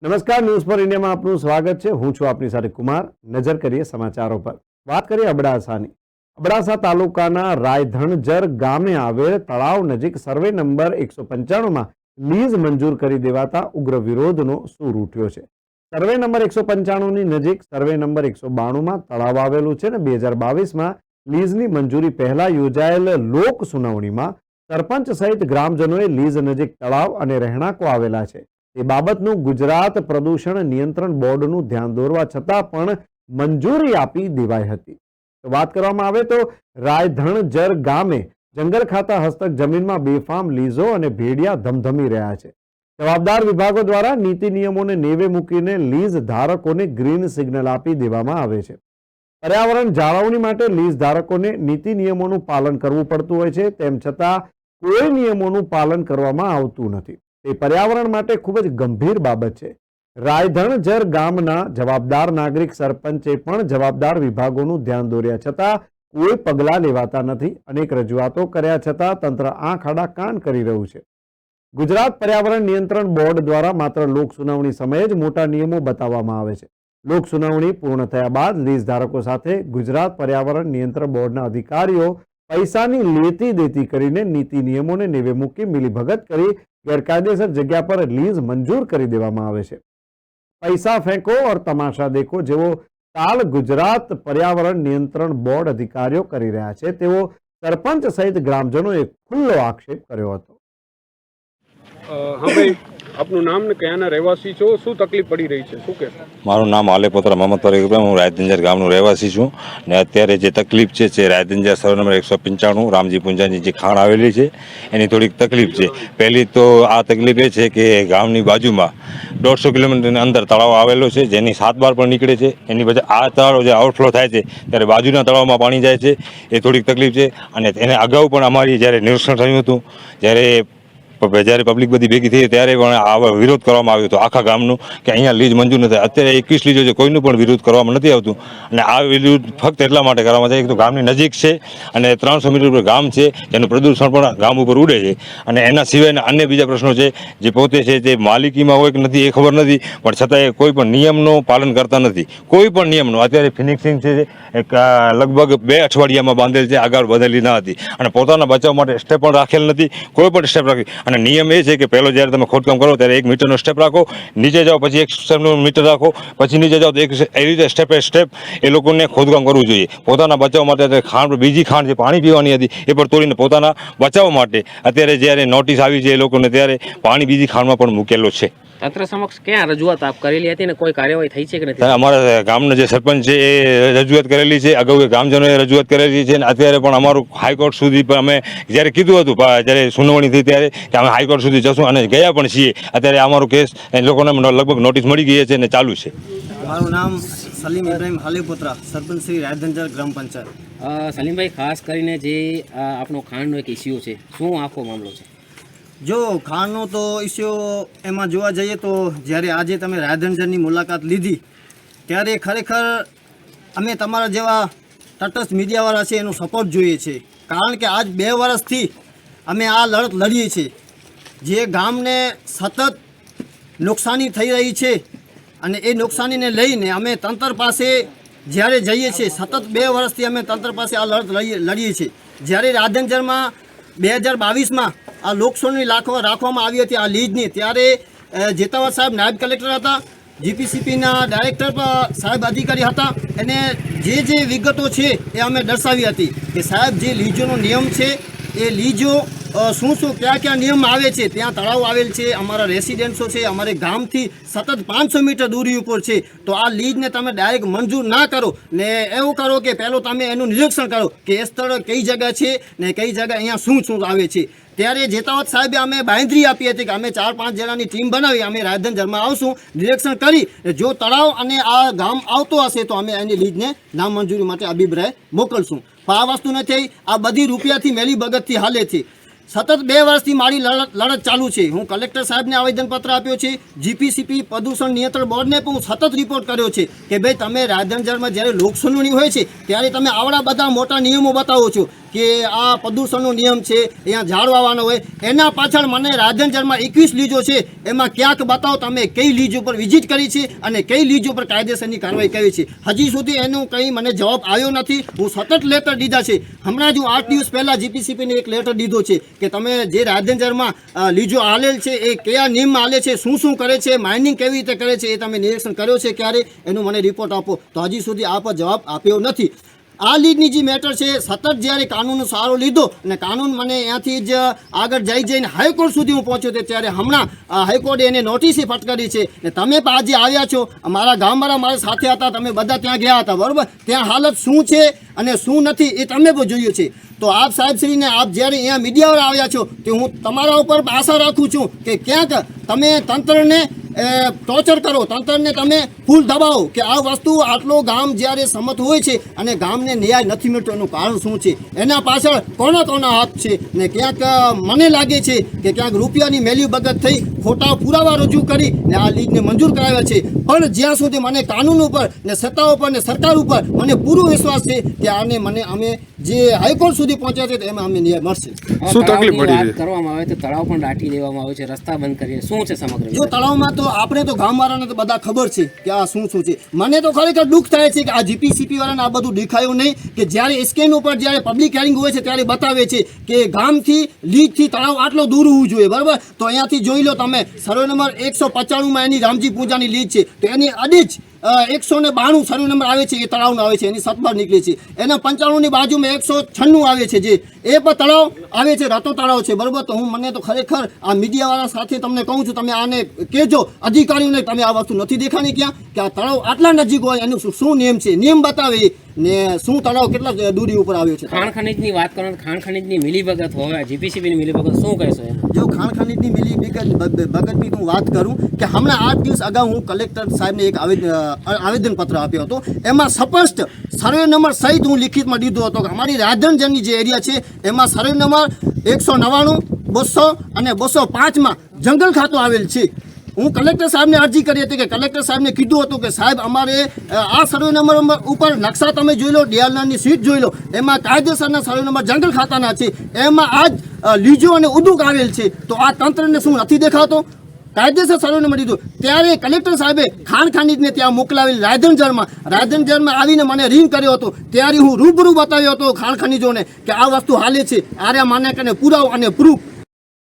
નમસ્કાર, news for ઇન્ડિયામાં આપનું સ્વાગત છે. હું છું આપની સાથે કુમાર. નજર કરીએ સમાચારો પર. વાત કરીએ અબડાસાની. અબડાસા તાલુકાના રાયધણજર ગામે આવેલ તળાવ નજીક સર્વે નંબર 195માં લીઝ મંજૂર કરી દેવાતા ઉગ્ર વિરોધનો સૂર ઉઠ્યો છે. સર્વે નંબર 195ની નજીક સર્વે નંબર 192માં તળાવ આવેલું છે ને 2022માં લીઝની મંજૂરી પહેલા યોજાયેલ લોક સુનાવણીમાં સરપંચ સહિત ગ્રામજનોએ લીઝ નજીક તળાવ અને રહેણાંકો આવેલા છે એ બાબતનું ગુજરાત પ્રદૂષણ નિયંત્રણ બોર્ડનું ધ્યાન દોરવા છતાં પણ મંજૂરી આપી દેવાઈ હતી. તો વાત કરવામાં આવે તો રાયધણજર ગામે જંગલ ખાતા હસ્તક જમીનમાં બેફામ લીઝો અને ભેડિયા ધમધમી રહ્યા છે. જવાબદાર વિભાગો દ્વારા નીતિ નિયમોને નેવે મૂકીને લીઝ ધારકોને ગ્રીન સિગ્નલ આપી દેવામાં આવે છે. પર્યાવરણ જાળવણી માટે લીઝ ધારકોને નીતિ નિયમોનું પાલન કરવું પડતું હોય છે, તેમ છતાં કોઈ નિયમોનું પાલન કરવામાં આવતું નથી. તે પર્યાવરણ માટે ખૂબ જ ગંભીર બાબત છે. રાયધણજર ગામના જવાબદાર નાગરિક સરપંચે પણ જવાબદાર વિભાગોનું ધ્યાન દોર્યા છતાં કોઈ પગલાં લેવાતા નથી. અનેક રજૂઆતો કર્યા છતાં તંત્ર આંખ આડા કાન કરી રહ્યું છે. ગુજરાત પર્યાવરણ નિયંત્રણ બોર્ડ દ્વારા માત્ર લોક સુનાવણી સમયે જ મોટા નિયમો બતાવવામાં આવે છે. લોક સુનાવણી પૂર્ણ થયા બાદ લીઝ ધારકો સાથે ગુજરાત પર્યાવરણ નિયંત્રણ બોર્ડના અધિકારીઓ પૈસાની લેતી દેતી કરીને નીતિ નિયમોને નેવે મૂકી મિલીભગત કરી ગેરકાયદેસર જગ્યા પર લીઝ મંજૂર કરી દેવામાં આવે છે. પૈસા ફેંકો और તમાશા દેખો જેવો તાલ ગુજરાત પર્યાવરણ નિયંત્રણ બોર્ડ અધિકારીઓ કરી રહ્યા છે તેવો સરપંચ સહિત ગ્રામજનોએ ખુલ્લો આક્ષેપ કર્યો હતો. હા ભાઈ, આપનું નામ ને કયાના રહેવાસી છો, શું તકલીફ પડી રહી છે, શું કહેશો? મારું નામ આલેપોત્રા મોહમ્મદ ફરીક. હું રાયધણજર ગામનો રહેવાસી છું ને અત્યારે જે તકલીફ છે રાયધણજર સર્વે નંબર 195 રામજી પુંજાની જે ખાણ આવેલી છે એની થોડીક તકલીફ છે. પહેલી તો આ તકલીફ એ છે કે ગામની બાજુમાં 150 કિલોમીટરની અંદર તળાવ આવેલો છે જેની 7 બાર પણ નીકળે છે. એની વચ્ચે આ તળાવ જે આઉટફ્લો થાય છે ત્યારે બાજુના તળાવમાં પાણી જાય છે, એ થોડીક તકલીફ છે. અને એને અગાઉ પણ અમારી જ્યારે નિરીક્ષણ થયું હતું જ્યારે પબ્લિક બધી ભેગી થઈ ત્યારે પણ આવા વિરોધ કરવામાં આવ્યો હતો આખા ગામનું કે અહીંયા લીઝ મંજૂર નથી. અત્યારે 21 લીઝો છે, કોઈનું પણ વિરોધ કરવામાં નથી આવતું. અને આ વિરોધ ફક્ત એટલા માટે કરવામાં આવે કે ગામની નજીક છે અને 300 મીટર ઉપર ગામ છે જેનું પ્રદૂષણ પણ ગામ ઉપર ઉડે છે. અને એના સિવાયના અન્ય બીજા પ્રશ્નો છે જે પોતે છે તે માલિકીમાં હોય કે નથી એ ખબર નથી, પણ છતાં એ કોઈ પણ નિયમનું પાલન કરતા નથી. કોઈ પણ નિયમનું અત્યારે ફિનિક્સિંગ છે એક લગભગ 2 અઠવાડિયામાં બાંધેલ છે, આગળ બદલી ન હતી. અને પોતાના બચાવ માટે સ્ટેપ પણ રાખેલ નથી, કોઈ પણ સ્ટેપ રાખી. અને નિયમ એ છે કે પહેલો જ્યારે તમે ખોદકામ કરો ત્યારે 1 મીટરનો સ્ટેપ રાખો, નીચે જાઓ પછી 1 સ્ટેપનો મીટર રાખો, પછી નીચે જાઓ તો એ રીતે સ્ટેપે સ્ટેપ એ લોકોને ખોદકામ કરવું જોઈએ. પોતાના બચાવ માટે ખાણ, બીજી ખાણ જે પાણી પીવાની હતી એ પણ તોડીને પોતાના બચાવ માટે અત્યારે જ્યારે નોટિસ આવી છે એ લોકોને ત્યારે પાણી બીજી ખાણમાં પણ મૂકેલો છે. તંત્ર સમક્ષ ક્યાં રજૂઆત આપ કરેલી હતી ને કોઈ કાર્યવાહી થઈ છે કે નથી? અમારા ગામના જે સરપંચ છે એ રજૂઆત કરેલી છે, અગાઉ ગ્રામજનોએ રજૂઆત કરેલી છે. અને અત્યારે પણ અમારું હાઈકોર્ટ સુધી પણ અમે જ્યારે કીધું હતું જ્યારે સુનાવણી થઈ ત્યારે કે અમે હાઈકોર્ટ સુધી જશું અને ગયા પણ છીએ. અત્યારે અમારો કેસ એ લોકોને લગભગ નોટિસ મળી ગઈ છે અને ચાલુ છે. મારું નામ સલીમ ઇબ્રાહિમ હાલેપોત્રા, સરપંચ શ્રી રાયધણજર ગ્રામ પંચાયત. સલીમભાઈ, ખાસ કરીને જે આપણો ખાંડનો એક ઇસ્યુ છે, શું આખો મામલો છે? જો ખાણનો તો ઇસ્યુ એમાં જોવા જઈએ તો જ્યારે આજે તમે રાયધણજરની મુલાકાત લીધી ત્યારે ખરેખર અમે તમારા જેવા તટસ્થ મીડિયાવાળા છે એનો સપોર્ટ જોઈએ છે. કારણ કે આજ 2 વર્ષથી અમે આ લડત લડીએ છીએ. જે ગામને સતત નુકસાની થઈ રહી છે અને એ નુકસાનીને લઈને અમે તંત્ર પાસે જ્યારે જઈએ છીએ, સતત 2 વર્ષથી અમે તંત્ર પાસે આ લડત લડીએ છીએ. જ્યારે રાયધણજરમાં 2022માં આ લોકસુનાવણી રાખવામાં આવી હતી આ લીઝની, ત્યારે જેતાવત સાહેબ નાયબ કલેક્ટર હતા, જીપીસીપીના ડાયરેક્ટર સાહેબ અધિકારી હતા. અને જે વિગતો છે એ અમે દર્શાવી હતી કે સાહેબ જે લીઝોનો નિયમ છે એ લીઝો શું ક્યાં નિયમ આવે છે. ત્યાં તળાવ આવેલ છે, અમારા રેસિડેન્સો છે, અમારે ગામથી સતત 500 મીટર દૂરી ઉપર છે. તો આ લીઝને તમે ડાયરેક્ટ મંજૂર ના કરો ને એવું કરો કે પહેલો તમે એનું નિરીક્ષણ કરો કે એ સ્થળ કઈ જગ્યા છે ને કઈ જગ્યા અહીંયા શું આવે છે. ત્યારે જેતાવત સાહેબે અમે બાંયધરી આપી હતી કે અમે 4-5 જણાની ટીમ બનાવી, અમે રાયધણજરમાં આવશું, નિરીક્ષણ કરી જો તળાવ અને આ ગામ આવતો હશે તો અમે એની લીઝને નામંજૂરી માટે અભિપ્રાય મોકલશું. પણ આ વસ્તુ નથી, આ બધી રૂપિયાથી મેલી બગતથી હાલે છે. સતત 2 વર્ષથી મારી લડત ચાલુ છે. હું કલેક્ટર સાહેબને આવેદનપત્ર આપ્યો છે, જીપીસીપી પ્રદૂષણ નિયંત્રણ બોર્ડને પણ હું સતત રિપોર્ટ કર્યો છે કે ભાઈ તમે રાયધણજરમાં જ્યારે લોકસુનાવણી હોય છે ત્યારે તમે આવડા બધા મોટા નિયમો બતાવો છો, કે આ પ્રદૂષણનો નિયમ છે અહીંયા ઝાડ વાવવાનો હોય, એના પાછળ મને રાધનજરમાં 21 લીજો છે, એમાં ક્યાંક બતાવો તમે કઈ લીજ ઉપર વિઝિટ કરી છે અને કઈ લીજ ઉપર કાયદેસરની કાર્યવાહી કરી છે. હજી સુધી એનો કંઈ મને જવાબ આવ્યો નથી. હું સતત લેટર દીધા છે. હમણાં જ હું 8 દિવસ પહેલાં જીપીસીપીને એક લેટર દીધો છે કે તમે જે રાધનજરમાં લીજો આલેલ છે એ કયા નિયમમાં આલે છે, શું કરે છે, માઇનિંગ કેવી રીતે કરે છે, એ તમે નિરીક્ષણ કર્યો છે ક્યારે, એનો મને રિપોર્ટ આપો. તો હજી સુધી આપ જવાબ આપ્યો નથી. આ લીડની જે મેટર છે, સતત જ્યારે કાનૂનનો સહારો લીધો અને કાનૂન મને અહીંયાથી જ આગળ જઈને હાઈકોર્ટ સુધી હું પહોંચ્યો તે ત્યારે હમણાં હાઈકોર્ટે એને નોટિસે ફટકારી છે ને તમે પણ આજે આવ્યા છો, મારા ગામવાળા મારા સાથે હતા, તમે બધા ત્યાં ગયા હતા, બરાબર. ત્યાં હાલત શું છે અને શું નથી એ તમે પણ જોયું છે. તો આપ સાહેબશ્રીને આપ જ્યારે અહીંયા મીડિયાવાળા આવ્યા છો તો હું તમારા ઉપર આશા રાખું છું કે ક્યાંક તમે તંત્રને ટોર્ચર કરો, તંત્રને તમે ફૂલ દબાવો કે આ વસ્તુ આટલો ગામ જ્યારે સંમત હોય છે અને ગામને ન્યાય નથી મળતો, એનું કારણ શું છે, એના પાછળ કોના હાથ છે. ને ક્યાંક મને લાગે છે કે ક્યાંક રૂપિયાની મેલ્યુ બગત થઈ ખોટા પુરાવા રજૂ કરી ને આ લીગને મંજૂર કરાવ્યા છે. પણ જ્યાં સુધી મને કાનૂન ઉપર ને સત્તા ઉપર ને સરકાર ઉપર મને પૂરો વિશ્વાસ છે કે આને અમે જે હાઈકોર્ટ સુધી પહોંચ્યા છે એમાં અમને ન્યાય મળશે. શું તકલીફ પડી રહી? કરવામાં આવે તો તળાવ પણ દાટી દેવામાં આવે છે, રસ્તા બંધ કરીએ, શું છે સમગ્ર? જો તળાવમાં તો આપણે તો ગામવાળાને તો બધા ખબર છે કે આ શું છે. મને તો ખરેખર દુઃખ થાય છે કે આ જીપીસીપી વાળાને આ બધું દેખાયું નહીં કે જ્યારે સ્કેન ઉપર જ્યારે પબ્લિક હિયરિંગ હોય છે ત્યારે બતાવે છે કે ગામથી લીજથી તળાવ આટલો દૂર હોવું જોઈએ, બરાબર. તો અહીંયાથી જોઈ લો તમે, સર્વે નંબર 195 એની રામજી પૂજાની લીજ છે, તો એની અડી જ 192 સર્વે નંબર આવે છે, એ તળાવનો આવે છે, એની સતબાર નીકળે છે. એના 95 ની બાજુમાં 196 આવે છે, જે એ પણ તળાવ આવે છે, રતો તળાવ છે, બરાબર. તો મને તો ખરેખર આ મીડિયાવાળા સાથે તમને કહું છું, તમે આને કહેજો અધિકારીઓને, તમે આ વસ્તુ નથી દેખાણી ક્યાં કે આ તળાવ આટલા નજીક હોય, એનું શું નિયમ છે, નિયમ બતાવે ને શું તળાવ કેટલા દૂરી ઉપર આવ્યો છે. ખાણ ખનીજની વાત કરો, ખાણ ખનીજની મિલીભગત હોય, જીપીસીબીની મિલીભગત શું કહેશો એમ? જો ખાણ ખનીજની મિલીભગતની હું વાત કરું કે હમણાં 8 દિવસ અગાઉ હું કલેક્ટર સાહેબને એક આવેદનપત્ર આપ્યો હતો. એમાં સ્પષ્ટ સર્વે નંબર સહિત હું લિખિતમાં દીધો હતો કે અમારી રાધનજરની જે એરિયા છે એમાં સર્વે નંબર 199, 200 અને 205માં જંગલ ખાતું આવેલ છે. હું કલેક્ટર સાહેબને અરજી કરી હતી કે કલેક્ટર સાહેબને કીધું હતું કે સાહેબ અમારે આ સર્વે નંબર ઉપર નકશા તમે જોઈ લો, ડીઆરનાની સીટ જોઈ લો, એમાં કાયદેસરના સર્વે નંબર જંગલ ખાતાના છે, એમાં આજ લીજો અને ઉદ્યોગ આવેલ છે. તો આ તંત્રને શું નથી દેખાતો? કાયદેસર સર્વે નંબર દીધું ત્યારે કલેક્ટર સાહેબે ખાણ ખનીજને ત્યાં મોકલાવેલી રાધનજરમાં આવીને મને રિંગ કર્યો હતો. ત્યારે હું રૂબરૂ બતાવ્યો હતો ખાણ ખનીજોને કે આ વસ્તુ હાલે છે, આર્યા માન્યતાને પુરાવો અને પ્રૂફ